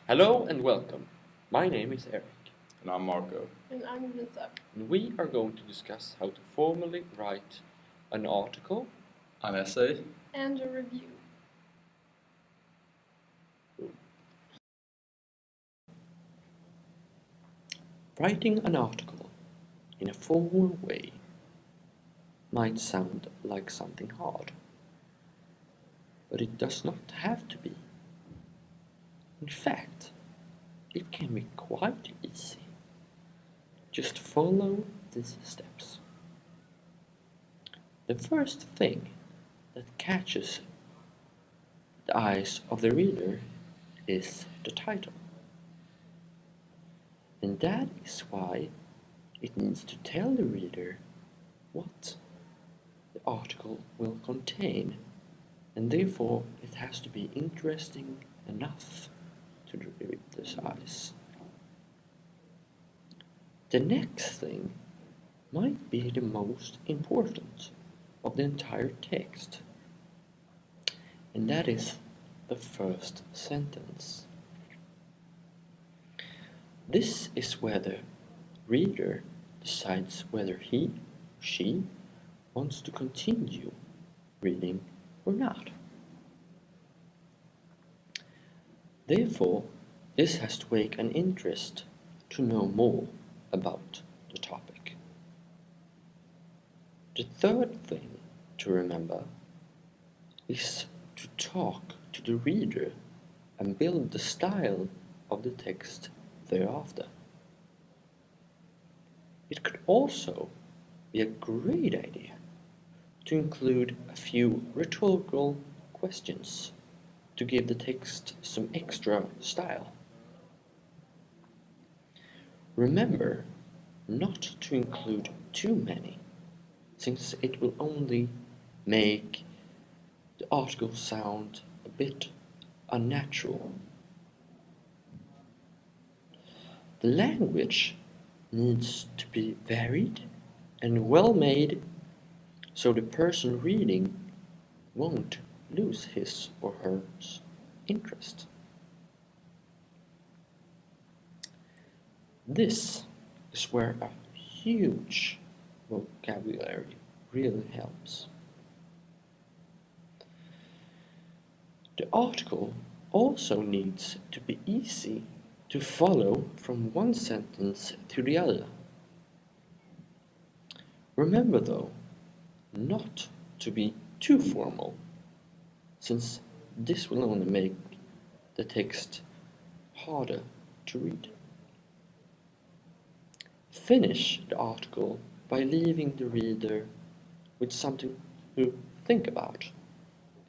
Hello and welcome. My name is Erik. And I'm Marko. And I'm Lovisa. And we are going to discuss how to formally write an article, An essay. And a review. Writing an article in a formal way might sound like something hard, but it does not have to be. In fact, it can be quite easy. Just follow these steps. The first thing that catches the eyes of the reader is the title. And that is why it needs to tell the reader what the article will contain, and therefore it has to be interesting enough to the reader's eyes. The next thing might be the most important of the entire text, and that is the first sentence. This is where the reader decides whether he or she wants to continue reading or not. Therefore, this has to wake an interest to know more about the topic. The third thing to remember is to talk to the reader and build the style of the text thereafter. It could also be a great idea to include a few rhetorical questions to give the text some extra style. Remember not to include too many, since it will only make the article sound a bit unnatural. The language needs to be varied and well made so the person reading won't lose his or her interest. This is where a huge vocabulary really helps. The article also needs to be easy to follow from one sentence to the other. Remember though, not to be too formal, since this will only make the text harder to read. Finish the article by leaving the reader with something to think about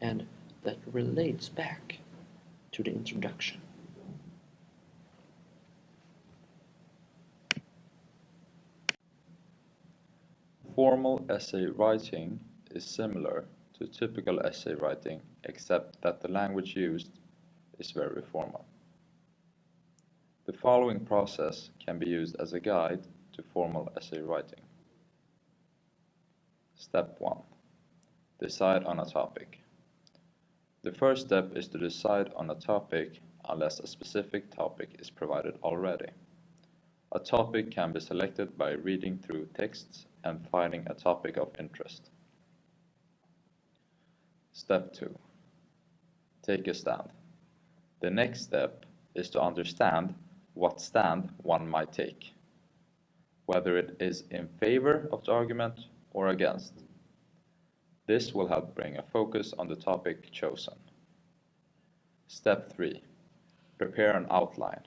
and that relates back to the introduction. Formal essay writing is similar to typical essay writing, except that the language used is very formal. The following process can be used as a guide to formal essay writing. Step 1. Decide on a topic. The first step is to decide on a topic unless a specific topic is provided already. A topic can be selected by reading through texts and finding a topic of interest. Step 2. Take a stand. The next step is to understand what stand one might take, whether it is in favor of the argument or against. This will help bring a focus on the topic chosen. Step 3. Prepare an outline.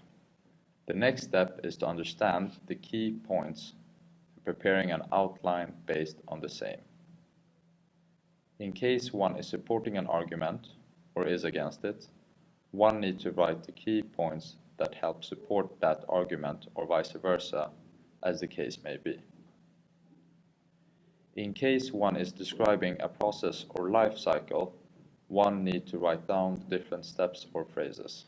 The next step is to understand the key points and preparing an outline based on the same. In case one is supporting an argument or is against it, one needs to write the key points that help support that argument or vice versa, as the case may be. In case one is describing a process or life cycle, one needs to write down the different steps or phrases.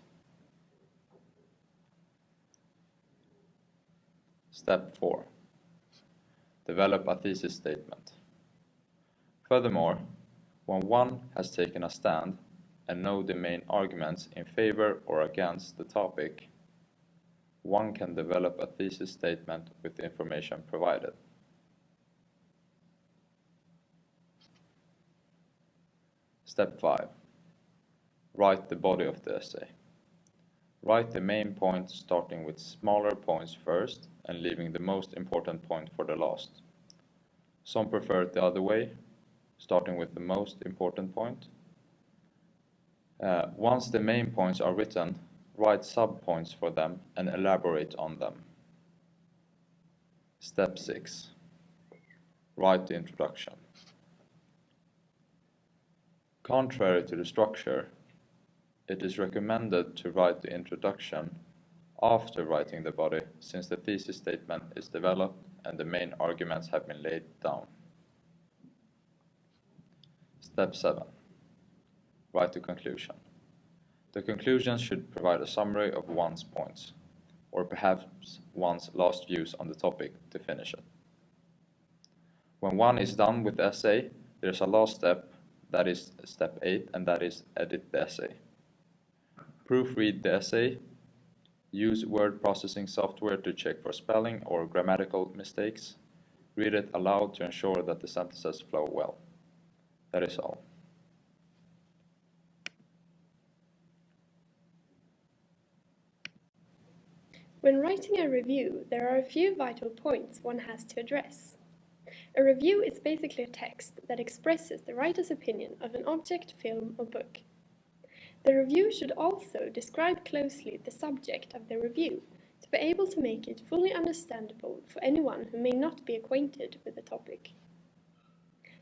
Step 4. Develop a thesis statement. Furthermore, when one has taken a stand, and know the main arguments in favor or against the topic, one can develop a thesis statement with the information provided. Step 5. Write the body of the essay. Write the main point starting with smaller points first and leaving the most important point for the last. Some prefer it the other way, starting with the most important point. Once the main points are written, write sub-points for them and elaborate on them. Step 6. Write the introduction. Contrary to the structure, it is recommended to write the introduction after writing the body, since the thesis statement is developed and the main arguments have been laid down. Step 7. Write the conclusion. The conclusion should provide a summary of one's points, or perhaps one's last views on the topic to finish it. When one is done with the essay, there is a last step, that is step 8, and that is edit the essay. Proofread the essay. Use word processing software to check for spelling or grammatical mistakes. Read it aloud to ensure that the sentences flow well. That is all. When writing a review, there are a few vital points one has to address. A review is basically a text that expresses the writer's opinion of an object, film, or book. The review should also describe closely the subject of the review to be able to make it fully understandable for anyone who may not be acquainted with the topic.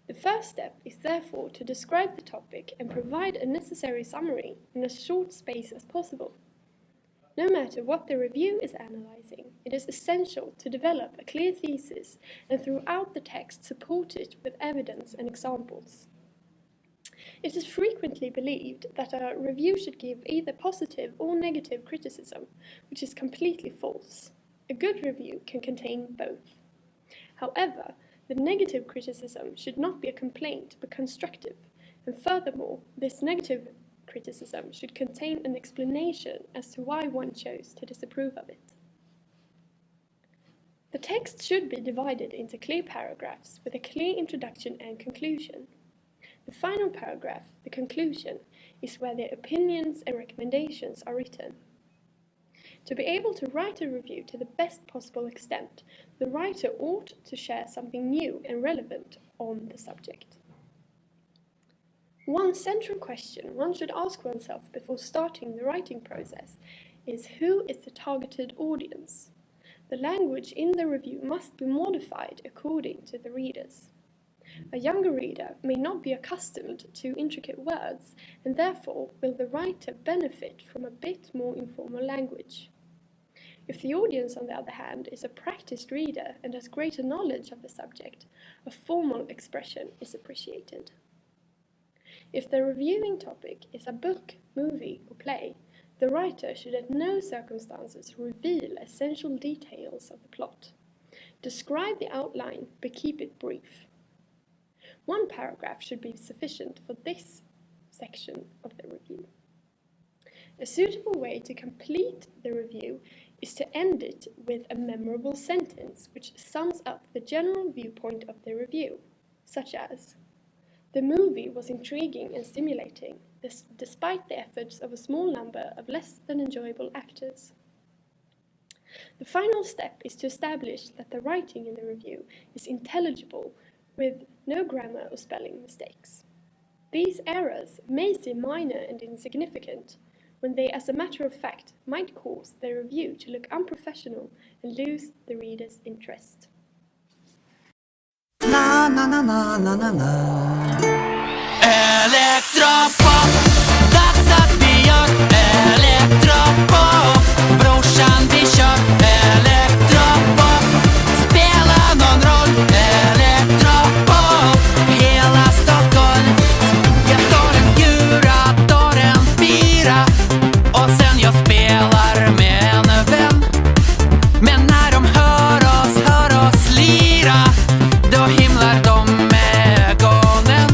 The first step is therefore to describe the topic and provide a necessary summary in as short space as possible. No matter what the review is analyzing, it is essential to develop a clear thesis and throughout the text support it with evidence and examples. It is frequently believed that a review should give either positive or negative criticism, which is completely false. A good review can contain both. However, the negative criticism should not be a complaint but constructive, and furthermore, this negative criticism should contain an explanation as to why one chose to disapprove of it. The text should be divided into clear paragraphs with a clear introduction and conclusion. The final paragraph, the conclusion, is where the opinions and recommendations are written. To be able to write a review to the best possible extent, the writer ought to share something new and relevant on the subject. One central question one should ask oneself before starting the writing process is who is the targeted audience? The language in the review must be modified according to the readers. A younger reader may not be accustomed to intricate words, and therefore will the writer benefit from a bit more informal language. If the audience, on the other hand, is a practiced reader and has greater knowledge of the subject, a formal expression is appreciated. If the reviewing topic is a book, movie, or play, the writer should at no circumstances reveal essential details of the plot. Describe the outline, but keep it brief. One paragraph should be sufficient for this section of the review. A suitable way to complete the review is to end it with a memorable sentence which sums up the general viewpoint of the review, such as, "The movie was intriguing and stimulating, despite the efforts of a small number of less than enjoyable actors." The final step is to establish that the writing in the review is intelligible with no grammar or spelling mistakes. These errors may seem minor and insignificant, when they, as a matter of fact, might cause the review to look unprofessional and lose the reader's interest. Na na na na na na na. Elektropop, dags att vi gör elektropop. Brorsan vi kör elektropop. Spela någon roll, elektropop. Hela Stockholm. Jag tar en gura, tar en bira. Och sen jag spelar med en vän. Men när de hör oss lira, då himlar de med ögonen.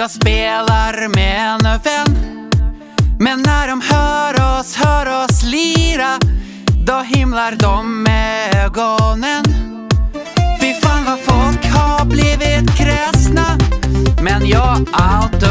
jag spelar med en vän. Men när de hör oss lira, då himlar de med ögonen. Fy fan vad folk har blivit kräsna, men jag allt